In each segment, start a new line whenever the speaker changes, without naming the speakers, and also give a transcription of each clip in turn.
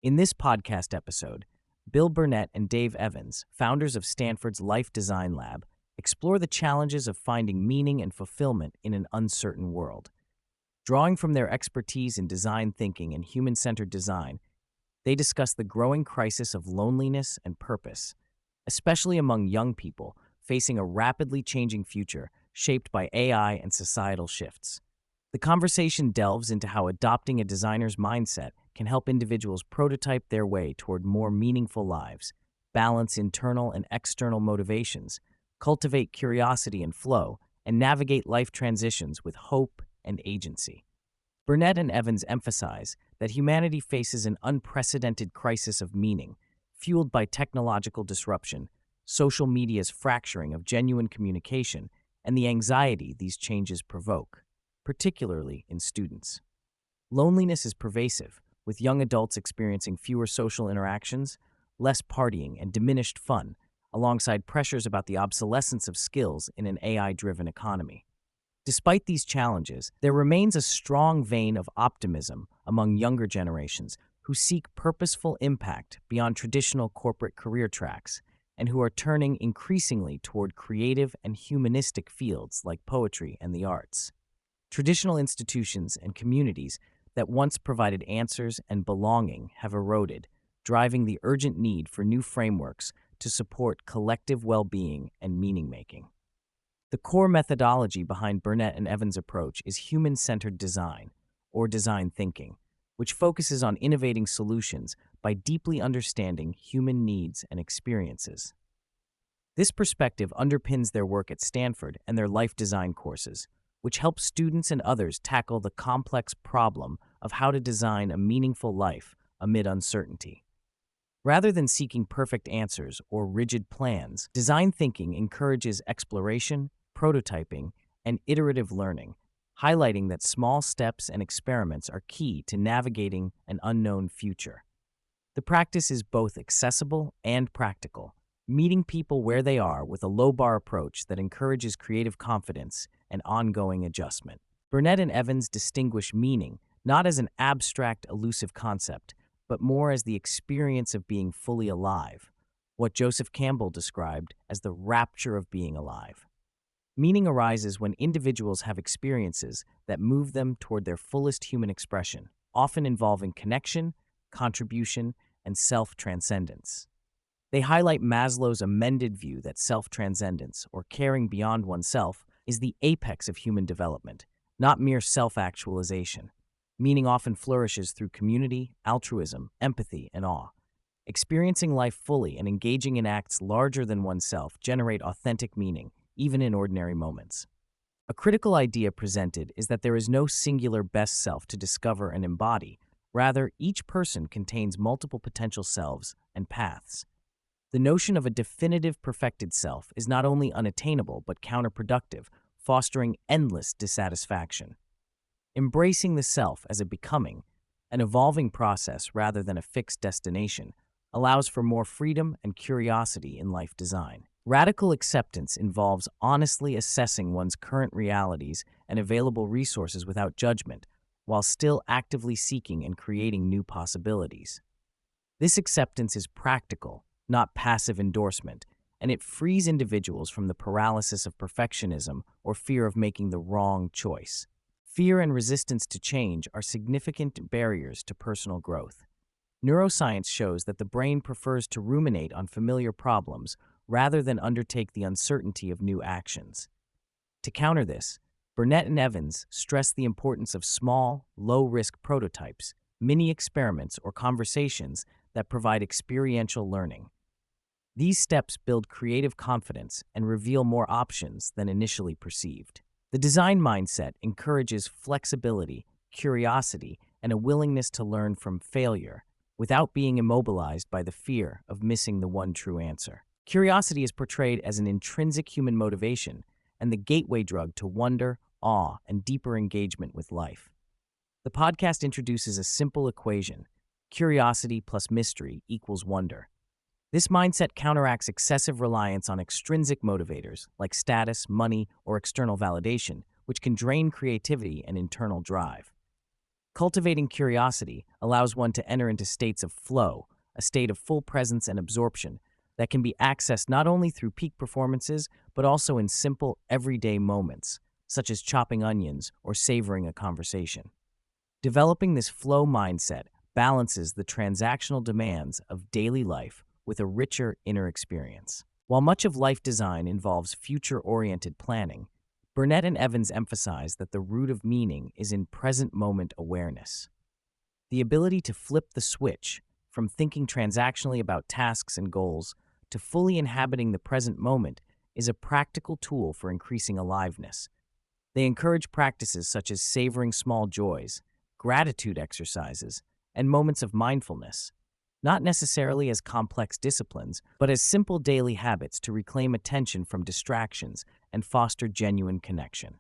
In this podcast episode, Bill Burnett and Dave Evans, founders of Stanford's Life Design Lab, explore the challenges of finding meaning and fulfillment in an uncertain world. Drawing from their expertise in design thinking and human-centered design, they discuss the growing crisis of loneliness and purpose, especially among young people facing a rapidly changing future shaped by AI and societal shifts. The conversation delves into how adopting a designer's mindset can help individuals prototype their way toward more meaningful lives, balance internal and external motivations, cultivate curiosity and flow, and navigate life transitions with hope and agency. Burnett and Evans emphasize that humanity faces an unprecedented crisis of meaning, fueled by technological disruption, social media's fracturing of genuine communication, and the anxiety these changes provoke, particularly in students. Loneliness is pervasive, with young adults experiencing fewer social interactions, less partying, and diminished fun, alongside pressures about the obsolescence of skills in an AI-driven economy. Despite these challenges, there remains a strong vein of optimism among younger generations who seek purposeful impact beyond traditional corporate career tracks and who are turning increasingly toward creative and humanistic fields like poetry and the arts. Traditional institutions and communities that once provided answers and belonging have eroded, driving the urgent need for new frameworks to support collective well-being and meaning-making. The core methodology behind Burnett and Evans' approach is human-centered design, or design thinking, which focuses on innovating solutions by deeply understanding human needs and experiences. This perspective underpins their work at Stanford and their life design courses, which help students and others tackle the complex problem of how to design a meaningful life amid uncertainty. Rather than seeking perfect answers or rigid plans, design thinking encourages exploration, prototyping, and iterative learning, highlighting that small steps and experiments are key to navigating an unknown future. The practice is both accessible and practical, meeting people where they are with a low-bar approach that encourages creative confidence and ongoing adjustment. Burnett and Evans distinguish meaning not as an abstract, elusive concept, but more as the experience of being fully alive, what Joseph Campbell described as the rapture of being alive. Meaning arises when individuals have experiences that move them toward their fullest human expression, often involving connection, contribution, and self-transcendence. They highlight Maslow's amended view that self-transcendence, or caring beyond oneself, is the apex of human development, not mere self-actualization. Meaning often flourishes through community, altruism, empathy, and awe. Experiencing life fully and engaging in acts larger than oneself generate authentic meaning, even in ordinary moments. A critical idea presented is that there is no singular best self to discover and embody. Rather, each person contains multiple potential selves and paths. The notion of a definitive perfected self is not only unattainable but counterproductive, fostering endless dissatisfaction. Embracing the self as a becoming, an evolving process rather than a fixed destination, allows for more freedom and curiosity in life design. Radical acceptance involves honestly assessing one's current realities and available resources without judgment, while still actively seeking and creating new possibilities. This acceptance is practical, not passive endorsement, and it frees individuals from the paralysis of perfectionism or fear of making the wrong choice. Fear and resistance to change are significant barriers to personal growth. Neuroscience shows that the brain prefers to ruminate on familiar problems rather than undertake the uncertainty of new actions. To counter this, Burnett and Evans stress the importance of small, low-risk prototypes, mini-experiments, or conversations that provide experiential learning. These steps build creative confidence and reveal more options than initially perceived. The design mindset encourages flexibility, curiosity, and a willingness to learn from failure without being immobilized by the fear of missing the one true answer. Curiosity is portrayed as an intrinsic human motivation and the gateway drug to wonder, awe, and deeper engagement with life. The podcast introduces a simple equation: curiosity plus mystery equals wonder. This mindset counteracts excessive reliance on extrinsic motivators like status, money, or external validation, which can drain creativity and internal drive. Cultivating curiosity allows one to enter into states of flow, a state of full presence and absorption that can be accessed not only through peak performances, but also in simple, everyday moments, such as chopping onions or savoring a conversation. Developing this flow mindset balances the transactional demands of daily life with a richer inner experience. While much of life design involves future-oriented planning, Burnett and Evans emphasize that the root of meaning is in present moment awareness. The ability to flip the switch from thinking transactionally about tasks and goals to fully inhabiting the present moment is a practical tool for increasing aliveness. They encourage practices such as savoring small joys, gratitude exercises, and moments of mindfulness, not necessarily as complex disciplines, but as simple daily habits to reclaim attention from distractions and foster genuine connection.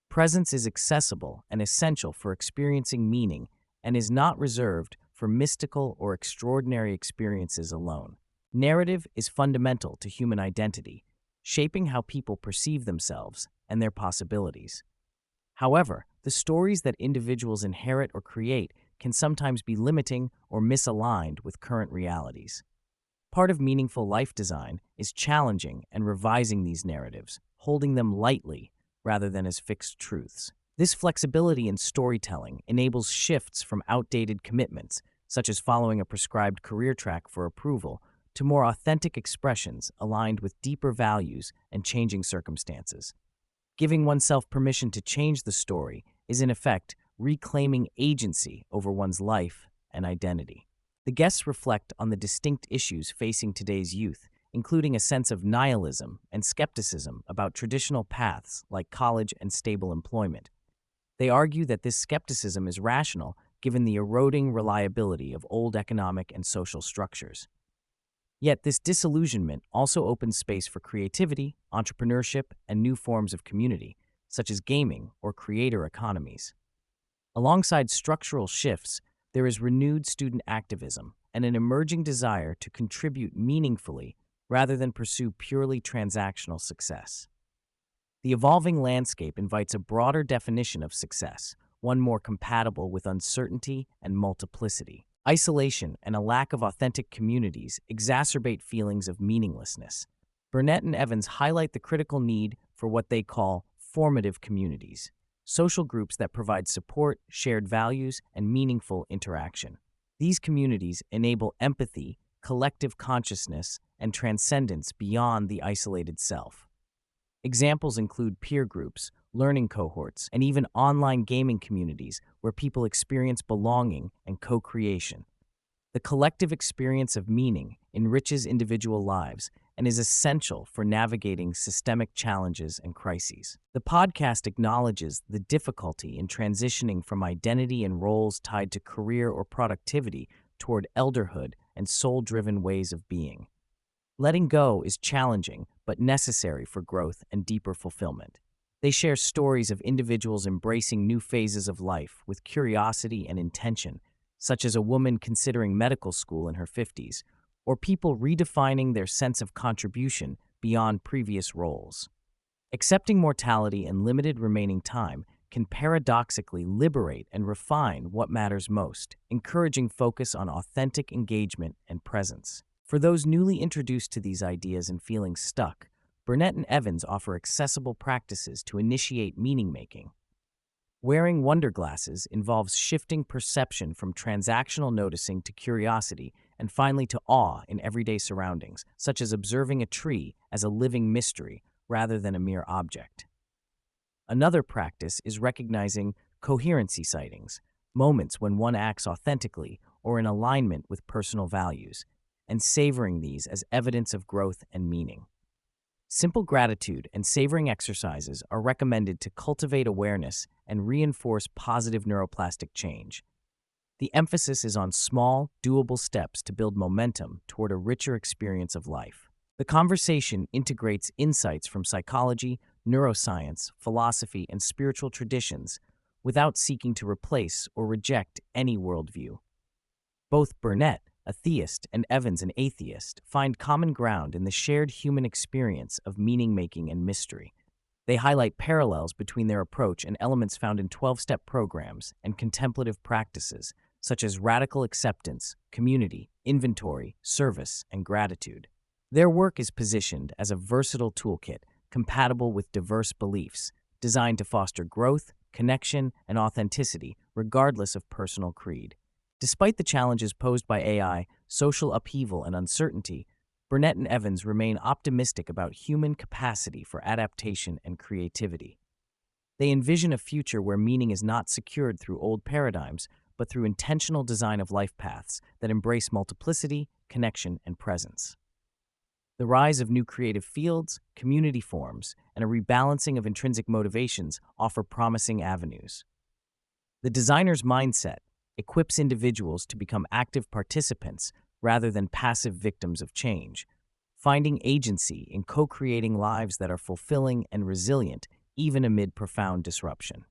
Presence is accessible and essential for experiencing meaning and is not reserved for mystical or extraordinary experiences alone. Narrative is fundamental to human identity, shaping how people perceive themselves and their possibilities. However, the stories that individuals inherit or create can sometimes be limiting or misaligned with current realities. Part of meaningful life design is challenging and revising these narratives, holding them lightly rather than as fixed truths. This flexibility in storytelling enables shifts from outdated commitments, such as following a prescribed career track for approval, to more authentic expressions aligned with deeper values and changing circumstances. Giving oneself permission to change the story is, in effect, reclaiming agency over one's life and identity. The guests reflect on the distinct issues facing today's youth, including a sense of nihilism and skepticism about traditional paths like college and stable employment. They argue that this skepticism is rational given the eroding reliability of old economic and social structures. Yet this disillusionment also opens space for creativity, entrepreneurship, and new forms of community, such as gaming or creator economies. Alongside structural shifts, there is renewed student activism and an emerging desire to contribute meaningfully rather than pursue purely transactional success. The evolving landscape invites a broader definition of success, one more compatible with uncertainty and multiplicity. Isolation and a lack of authentic communities exacerbate feelings of meaninglessness. Burnett and Evans highlight the critical need for what they call formative communities, social groups that provide support, shared values, and meaningful interaction. These communities enable empathy, collective consciousness, and transcendence beyond the isolated self. Examples include peer groups, learning cohorts, and even online gaming communities where people experience belonging and co-creation. The collective experience of meaning enriches individual lives and is essential for navigating systemic challenges and crises. The podcast acknowledges the difficulty in transitioning from identity and roles tied to career or productivity toward elderhood and soul-driven ways of being. Letting go is challenging but necessary for growth and deeper fulfillment. They share stories of individuals embracing new phases of life with curiosity and intention, such as a woman considering medical school in her 50s, or people redefining their sense of contribution beyond previous roles. Accepting mortality and limited remaining time can paradoxically liberate and refine what matters most, encouraging focus on authentic engagement and presence. For those newly introduced to these ideas and feeling stuck, Burnett and Evans offer accessible practices to initiate meaning-making. Wearing wonder glasses involves shifting perception from transactional noticing to curiosity and finally to awe in everyday surroundings, such as observing a tree as a living mystery rather than a mere object. Another practice is recognizing coherency sightings, moments when one acts authentically or in alignment with personal values, and savoring these as evidence of growth and meaning. Simple gratitude and savoring exercises are recommended to cultivate awareness and reinforce positive neuroplastic change. The emphasis is on small, doable steps to build momentum toward a richer experience of life. The conversation integrates insights from psychology, neuroscience, philosophy, and spiritual traditions without seeking to replace or reject any worldview. Both Burnett, a theist, and Evans, an atheist, find common ground in the shared human experience of meaning-making and mystery. They highlight parallels between their approach and elements found in 12-step programs and contemplative practices, such as radical acceptance, community, inventory, service, and gratitude. Their work is positioned as a versatile toolkit compatible with diverse beliefs, designed to foster growth, connection, and authenticity, regardless of personal creed. Despite the challenges posed by AI, social upheaval, and uncertainty, Burnett and Evans remain optimistic about human capacity for adaptation and creativity. They envision a future where meaning is not secured through old paradigms, but through intentional design of life paths that embrace multiplicity, connection, and presence. The rise of new creative fields, community forms, and a rebalancing of intrinsic motivations offer promising avenues. The designer's mindset equips individuals to become active participants rather than passive victims of change, finding agency in co-creating lives that are fulfilling and resilient even amid profound disruption.